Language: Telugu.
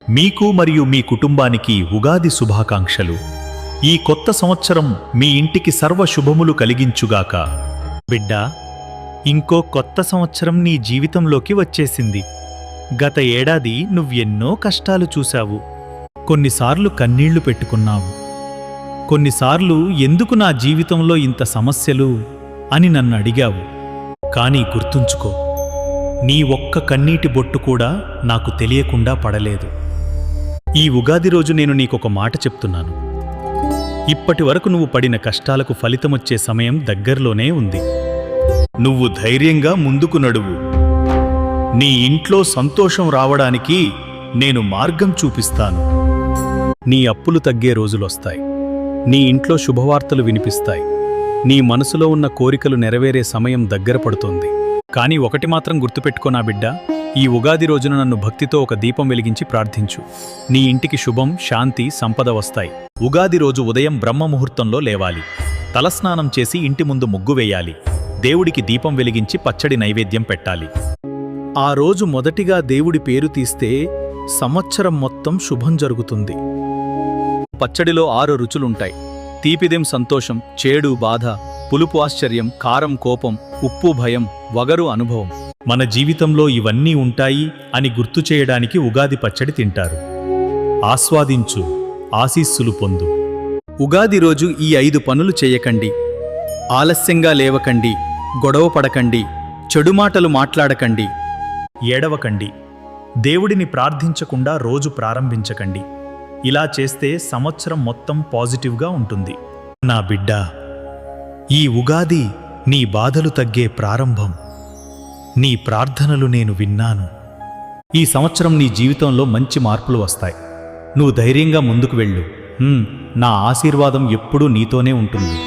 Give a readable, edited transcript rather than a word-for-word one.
మీకు మరియు మీ కుటుంబానికి ఉగాది శుభాకాంక్షలు. ఈ కొత్త సంవత్సరం మీ ఇంటికి సర్వ శుభములు కలిగించుగాక. బిడ్డా, ఇంకో కొత్త సంవత్సరం నీ జీవితంలోకి వచ్చేసింది. గత ఏడాది నువ్వెన్నో కష్టాలు చూశావు. కొన్నిసార్లు కన్నీళ్లు పెట్టుకున్నావు. కొన్నిసార్లు ఎందుకు నా జీవితంలో ఇంత సమస్యలు అని నన్ను అడిగావు. కానీ గుర్తుంచుకో, నీ ఒక్క కన్నీటి బొట్టు కూడా నాకు తెలియకుండా పడలేదు. ఈ ఉగాది రోజు నేను నీకొక మాట చెప్తున్నాను. ఇప్పటి వరకు నువ్వు పడిన కష్టాలకు ఫలితమొచ్చే సమయం దగ్గరలోనే ఉంది. నువ్వు ధైర్యంగా ముందుకు నడువు. నీ ఇంట్లో సంతోషం రావడానికి నేను మార్గం చూపిస్తాను. నీ అప్పులు తగ్గే రోజులొస్తాయి. నీ ఇంట్లో శుభవార్తలు వినిపిస్తాయి. నీ మనసులో ఉన్న కోరికలు నెరవేరే సమయం దగ్గర పడుతోంది. కానీ ఒకటి మాత్రం గుర్తుపెట్టుకో నా బిడ్డ, ఈ ఉగాది రోజున నన్ను భక్తితో ఒక దీపం వెలిగించి ప్రార్థించు. నీ ఇంటికి శుభం, శాంతి, సంపద వస్తాయి. ఉగాది రోజు ఉదయం బ్రహ్మముహూర్తంలో లేవాలి. తలస్నానం చేసి ఇంటి ముందు ముగ్గు వేయాలి. దేవుడికి దీపం వెలిగించి పచ్చడి నైవేద్యం పెట్టాలి. ఆ రోజు మొదటిగా దేవుడి పేరు తీస్తే సంవత్సరం మొత్తం శుభం జరుగుతుంది. పచ్చడిలో 6 రుచులుంటాయి. తీపిదెం సంతోషం, చేడు బాధ, పులుపు ఆశ్చర్యం, కారం కోపం, ఉప్పు భయం, వగరు అనుభవం. మన జీవితంలో ఇవన్నీ ఉంటాయి అని గుర్తు చేయడానికి ఉగాది పచ్చడి తింటారు. ఆస్వాదించు, ఆశీస్సులు పొందు. ఉగాది రోజు ఈ 5 పనులు చేయకండి. ఆలస్యంగా లేవకండి, గొడవ పడకండి, చెడు మాటలు మాట్లాడకండి, ఏడవకండి, దేవుడిని ప్రార్థించకుండా రోజు ప్రారంభించకండి. ఇలా చేస్తే సంవత్సరం మొత్తం పాజిటివ్గా ఉంటుంది. నా బిడ్డా, ఈ ఉగాది నీ బాధలు తగ్గే ప్రారంభం. నీ ప్రార్థనలు నేను విన్నాను. ఈ సంవత్సరం నీ జీవితంలో మంచి మార్పులు వస్తాయి. నువ్వు ధైర్యంగా ముందుకు వెళ్ళు. నా ఆశీర్వాదం ఎప్పుడూ నీతోనే ఉంటుంది.